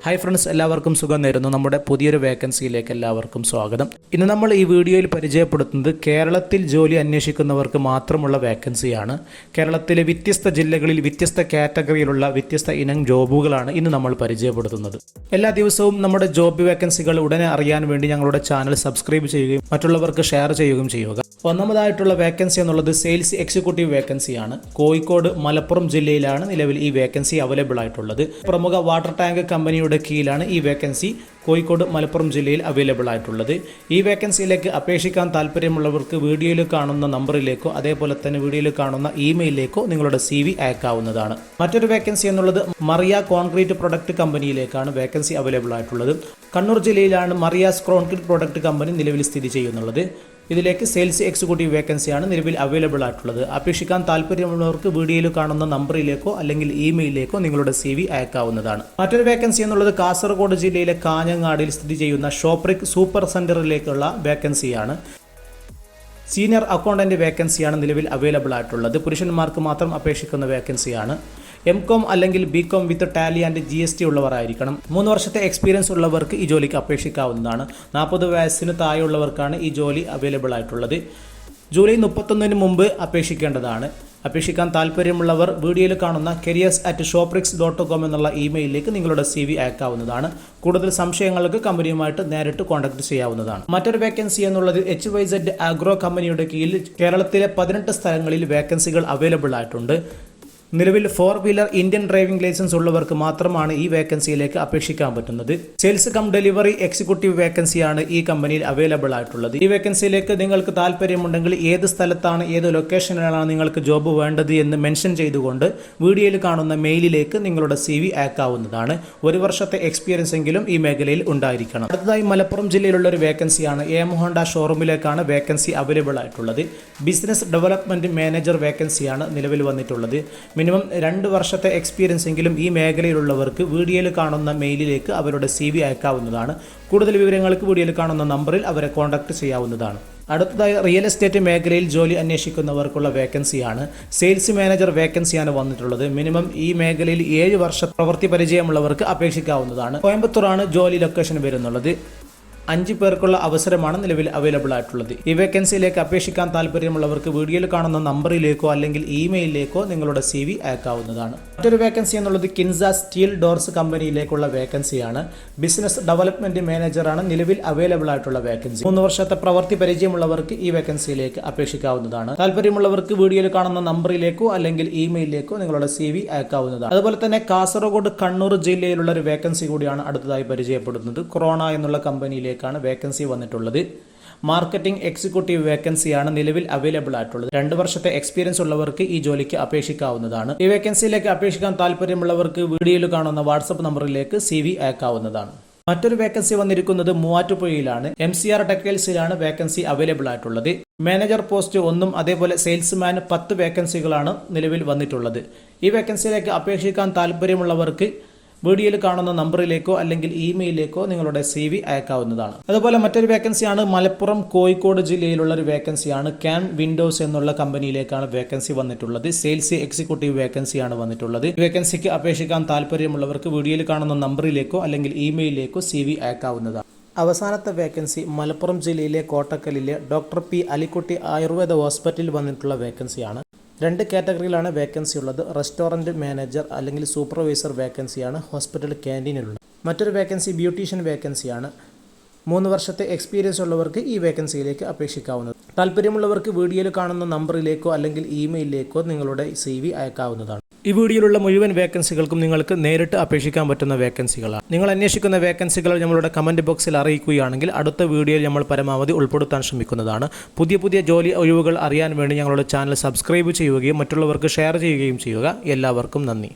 Hi friends, എല്ലാവർക്കും സുഖം നേരുന്നു. നമ്മുടെ പുതിയൊരു വേക്കൻസിയിലേക്ക് എല്ലാവർക്കും സ്വാഗതം. ഇന്ന് നമ്മൾ ഈ വീഡിയോയിൽ പരിചയപ്പെടുത്തുന്നത് കേരളത്തിൽ ജോലി അന്വേഷിക്കുന്നവർക്ക് മാത്രമുള്ള വേക്കൻസിയാണ്. കേരളത്തിലെ വ്യത്യസ്ത ജില്ലകളിൽ വ്യത്യസ്ത കാറ്റഗറിയിലുള്ള വ്യത്യസ്ത ഇനം ജോബുകളാണ് ഇന്ന് നമ്മൾ പരിചയപ്പെടുത്തുന്നത്. എല്ലാ ദിവസവും നമ്മുടെ ജോബ് വേക്കൻസികൾ ഉടനെ അറിയാൻ വേണ്ടി ഞങ്ങളുടെ ചാനൽ സബ്സ്ക്രൈബ് ചെയ്യുകയും മറ്റുള്ളവർക്ക് ഷെയർ ചെയ്യുകയും ചെയ്യുക. ഒന്നാമതായിട്ടുള്ള വേക്കൻസി എന്നുള്ളത് സെയിൽസ് എക്സിക്യൂട്ടീവ് വേക്കൻസിയാണ്. കോഴിക്കോട്, മലപ്പുറം ജില്ലയിലാണ് നിലവിൽ ഈ വേക്കൻസി അവൈലബിൾ ആയിട്ടുള്ളത്. പ്രമുഖ വാട്ടർ ടാങ്ക് കമ്പനിയുടെ കീഴിലാണ് ഈ വേക്കൻസി കോഴിക്കോട്, മലപ്പുറം ജില്ലയിൽ അവൈലബിൾ ആയിട്ടുള്ളത്. ഈ വേക്കൻസിയിലേക്ക് അപേക്ഷിക്കാൻ താല്പര്യമുള്ളവർക്ക് വീഡിയോയിൽ കാണുന്ന നമ്പറിലേക്കോ അതേപോലെ തന്നെ വീഡിയോയിൽ കാണുന്ന ഇമെയിലിലേക്കോ നിങ്ങളുടെ CV അയക്കാവുന്നതാണ്. മറ്റൊരു വേക്കൻസി എന്നുള്ളത് മറിയ കോൺക്രീറ്റ് പ്രൊഡക്റ്റ് കമ്പനിയിലേക്കാണ് വേക്കൻസി അവൈലബിൾ ആയിട്ടുള്ളത്. കണ്ണൂർ ജില്ലയിലാണ് മറിയാസ് കോൺക്രീറ്റ് പ്രൊഡക്റ്റ് കമ്പനി നിലവിൽ സ്ഥിതി ചെയ്യുന്നുള്ളത്. ഇതിലേക്ക് സെയിൽസ് എക്സിക്യൂട്ടീവ് വേക്കൻസിയാണ് നിലവിൽ അവൈലബിൾ ആയിട്ടുള്ളത്. അപേക്ഷിക്കാൻ താല്പര്യമുള്ളവർക്ക് വീഡിയോയിൽ കാണുന്ന നമ്പറിലേക്കോ അല്ലെങ്കിൽ ഇമെയിലിലേക്കോ നിങ്ങളുടെ CV അയക്കാവുന്നതാണ്. മറ്റൊരു വേക്കൻസി എന്നുള്ളത് കാസർഗോഡ് ജില്ലയിലെ കാഞ്ഞങ്ങാടിൽ സ്ഥിതി ചെയ്യുന്ന ഷോപ്രിക് സൂപ്പർ സെന്ററിലേക്കുള്ള വേക്കൻസിയാണ്. സീനിയർ അക്കൗണ്ടന്റ് വേക്കൻസിയാണ് നിലവിൽ അവൈലബിൾ ആയിട്ടുള്ളത്. പുരുഷന്മാർക്ക് മാത്രം അപേക്ഷിക്കുന്ന വേക്കൻസിയാണ്. MCOM അല്ലെങ്കിൽ BCom with Tally and GST ഉള്ളവരായിരിക്കണം. 3 വർഷത്തെ എക്സ്പീരിയൻസ് ഉള്ളവർക്ക് ഈ ജോലിക്ക് അപേക്ഷിക്കാവുന്നതാണ്. 40 വയസ്സിന് താഴെയുള്ളവർക്കാണ് ഈ ജോലി അവൈലബിൾ ആയിട്ടുള്ളത്. ജൂലൈ 31 മുമ്പ് അപേക്ഷിക്കേണ്ടതാണ്. അപേക്ഷിക്കാൻ താല്പര്യമുള്ളവർ വീഡിയോയിൽ കാണുന്ന careers@shoprix.com എന്നുള്ള ഇമെയിലിലേക്ക് നിങ്ങളുടെ CV അയക്കാവുന്നതാണ്. കൂടുതൽ സംശയങ്ങൾക്ക് കമ്പനിയുമായിട്ട് നേരിട്ട് കോൺടാക്ട് ചെയ്യാവുന്നതാണ്. മറ്റൊരു വേക്കൻസി എന്നുള്ളത് HYZ ആഗ്രോ കമ്പനിയുടെ കീഴിൽ കേരളത്തിലെ 18 സ്ഥലങ്ങളിൽ വേക്കൻസികൾ അവൈലബിൾ ആയിട്ടുണ്ട്. നിലവിൽ 4 വീലർ ഇന്ത്യൻ ഡ്രൈവിംഗ് ലൈസൻസ് ഉള്ളവർക്ക് മാത്രമാണ് ഈ വേക്കൻസിയിലേക്ക് അപേക്ഷിക്കാൻ പറ്റുന്നത്. സെയിൽസ് കം ഡെലിവറി എക്സിക്യൂട്ടീവ് വേക്കൻസിയാണ് ഈ കമ്പനിയിൽ അവൈലബിൾ ആയിട്ടുള്ളത്. ഈ വേക്കൻസിയിലേക്ക് നിങ്ങൾക്ക് താല്പര്യമുണ്ടെങ്കിൽ ഏത് സ്ഥലത്താണ്, ഏത് ലൊക്കേഷനിലാണ് നിങ്ങൾക്ക് ജോബ് വേണ്ടത് എന്ന് മെൻഷൻ ചെയ്തുകൊണ്ട് വീഡിയോയിൽ കാണുന്ന മെയിലിലേക്ക് നിങ്ങളുടെ CV അയക്കാവുന്നതാണ്. 1 വർഷത്തെ എക്സ്പീരിയൻസ് എങ്കിലും ഈ മേഖലയിൽ ഉണ്ടായിരിക്കണം. അടുത്തതായി മലപ്പുറം ജില്ലയിലുള്ള ഒരു വേക്കൻസിയാണ്. AM ഹോണ്ട ഷോറൂമിലേക്കാണ് വേക്കൻസി അവൈലബിൾ ആയിട്ടുള്ളത്. ബിസിനസ് ഡെവലപ്മെന്റ് മാനേജർ വേക്കൻസിയാണ് നിലവിൽ വന്നിട്ടുള്ളത്. മിനിമം 2 വർഷത്തെ എക്സ്പീരിയൻസ് എങ്കിലും ഈ മേഖലയിലുള്ളവർക്ക് വീഡിയോയിൽ കാണുന്ന മെയിലിലേക്ക് അവരുടെ CV അയക്കാവുന്നതാണ്. കൂടുതൽ വിവരങ്ങൾക്ക് വീഡിയോയിൽ കാണുന്ന നമ്പറിൽ അവരെ കോൺടാക്ട് ചെയ്യാവുന്നതാണ്. അടുത്തതായി റിയൽ എസ്റ്റേറ്റ് മേഖലയിൽ ജോലി അന്വേഷിക്കുന്നവർക്കുള്ള വേക്കൻസിയാണ്. സെയിൽസ് മാനേജർ വേക്കൻസിയാണ് വന്നിട്ടുള്ളത്. മിനിമം ഈ മേഖലയിൽ 7 വർഷ പ്രവൃത്തി പരിചയമുള്ളവർക്ക് അപേക്ഷിക്കാവുന്നതാണ്. കോയമ്പത്തൂരാണ് ജോലി ലൊക്കേഷൻ വരുന്നുള്ളത്. 5 പേർക്കുള്ള അവസരമാണ് നിലവിൽ അവൈലബിൾ ആയിട്ടുള്ളത്. ഈ വേക്കൻസിയിലേക്ക് അപേക്ഷിക്കാൻ താല്പര്യമുള്ളവർക്ക് വീഡിയോയിൽ കാണുന്ന നമ്പറിലേക്കോ അല്ലെങ്കിൽ ഇമെയിലിലേക്കോ നിങ്ങളുടെ CV അയക്കാവുന്നതാണ്. മറ്റൊരു വേക്കൻസി എന്നുള്ളത് കിൻസ സ്റ്റീൽ ഡോർസ് കമ്പനിയിലേക്കുള്ള വേക്കൻസിയാണ്. ബിസിനസ് ഡെവലപ്മെന്റ് മാനേജറാണ് നിലവിൽ അവൈലബിൾ ആയിട്ടുള്ള വേക്കൻസി. 3 വർഷത്തെ പ്രവൃത്തി പരിചയമുള്ളവർക്ക് ഈ വേക്കൻസിയിലേക്ക് അപേക്ഷിക്കാവുന്നതാണ്. താല്പര്യമുള്ളവർക്ക് വീഡിയോയിൽ കാണുന്ന നമ്പറിലേക്കോ അല്ലെങ്കിൽ ഇമെയിലിലേക്കോ നിങ്ങളുടെ CV അയക്കാവുന്നതാണ്. അതുപോലെ തന്നെ കാസർഗോഡ്, കണ്ണൂർ ജില്ലയിലുള്ള ഒരു വേക്കൻസി കൂടിയാണ് അടുത്തതായി പരിചയപ്പെടുന്നത്. കൊറോണ എന്നുള്ള കമ്പനിയിലേക്ക് വേക്കൻസി വന്നിട്ടുള്ളത്. മാർക്കറ്റിംഗ് എക്സിക്യൂട്ടീവ് വേക്കൻസിയാണ് നിലവിൽ അവൈലബിൾ ആയിട്ടുള്ളത്. 2 വർഷത്തെ എക്സ്പീരിയൻസ് ഉള്ളവർക്ക് ഈ ജോലിക്ക് അപേക്ഷിക്കാവുന്നതാണ്. ഈ വേക്കൻസിയിലേക്ക് അപേക്ഷിക്കാൻ താല്പര്യമുള്ളവർക്ക് വീഡിയോയിൽ കാണുന്ന വാട്സപ്പ് നമ്പറിലേക്ക് CV അയക്കാവുന്നതാണ്. മറ്റൊരു വേക്കൻസി വന്നിരിക്കുന്നത് മൂവാറ്റുപുഴയിലാണ്. MCR ടെക്സ്റ്റൈൽസിലാണ് വേക്കൻസി അവൈലബിൾ ആയിട്ടുള്ളത്. മാനേജർ പോസ്റ്റ് 1 അതേപോലെ സെയിൽസ്മാൻ 10 വേക്കൻസികളാണ് നിലവിൽ വന്നിട്ടുള്ളത്. ഈ വേക്കൻസിയിലേക്ക് അപേക്ഷിക്കാൻ താല്പര്യമുള്ളവർക്ക് വീഡിയോയിൽ കാണുന്ന നമ്പറിലേക്കോ അല്ലെങ്കിൽ ഇമെയിലിലേക്കോ നിങ്ങളുടെ CV അയക്കാവുന്നതാണ്. അതുപോലെ മറ്റൊരു വേക്കൻസിയാണ് മലപ്പുറം, കോഴിക്കോട് ജില്ലയിലുള്ള ഒരു വേക്കൻസിയാണ്. ക്യാൻ വിൻഡോസ് എന്നുള്ള കമ്പനിയിലേക്കാണ് വേക്കൻസി വന്നിട്ടുള്ളത്. സെയിൽസ് എക്സിക്യൂട്ടീവ് വേക്കൻസിയാണ് വന്നിട്ടുള്ളത്. വേക്കൻസിക്ക് അപേക്ഷിക്കാൻ താല്പര്യമുള്ളവർക്ക് വീഡിയോയിൽ കാണുന്ന നമ്പറിലേക്കോ അല്ലെങ്കിൽ ഇമെയിലിലേക്കോ CV അയക്കാവുന്നതാണ്. അവസാനത്തെ വേക്കൻസി മലപ്പുറം ജില്ലയിലെ കോട്ടക്കലിലെ ഡോക്ടർ P അലിക്കുട്ടി ആയുർവേദ ഹോസ്പിറ്റലിൽ വന്നിട്ടുള്ള വേക്കൻസിയാണ്. 2 കാറ്റഗറിയിലാണ് വേക്കൻസി ഉള്ളത്. റെസ്റ്റോറൻറ്റ് മാനേജർ അല്ലെങ്കിൽ സൂപ്പർവൈസർ വേക്കൻസിയാണ് ഹോസ്പിറ്റൽ ക്യാൻറ്റീനിലുള്ളത്. മറ്റൊരു വേക്കൻസി ബ്യൂട്ടീഷ്യൻ വേക്കൻസിയാണ്. 3 വർഷത്തെ എക്സ്പീരിയൻസ് ഉള്ളവർക്ക് ഈ വേക്കൻസിയിലേക്ക് അപേക്ഷിക്കാവുന്നത്. താല്പര്യമുള്ളവർക്ക് വീഡിയോയിൽ കാണുന്ന നമ്പറിലേക്കോ അല്ലെങ്കിൽ ഇമെയിലിലേക്കോ നിങ്ങളുടെ CV അയക്കാവുന്നതാണ്. ഈ വീഡിയോയിലുള്ള മുഴുവൻ വേക്കൻസികൾക്കും നിങ്ങൾക്ക് നേരിട്ട് അപേക്ഷിക്കാൻ പറ്റുന്ന വേക്കൻസികളാണ്. നിങ്ങൾ അന്വേഷിക്കുന്ന വേക്കൻസികൾ നമ്മളുടെ കമൻറ്റ് ബോക്സിൽ അറിയിക്കുകയാണെങ്കിൽ അടുത്ത വീഡിയോയിൽ നമ്മൾ പരമാവധി ഉൾപ്പെടുത്താൻ ശ്രമിക്കുന്നതാണ്. പുതിയ ജോലി ഒഴിവുകൾ അറിയാൻ വേണ്ടി ഞങ്ങളുടെ ചാനൽ സബ്സ്ക്രൈബ് ചെയ്യുകയും മറ്റുള്ളവർക്ക് ഷെയർ ചെയ്യുകയും ചെയ്യുക. എല്ലാവർക്കും നന്ദി.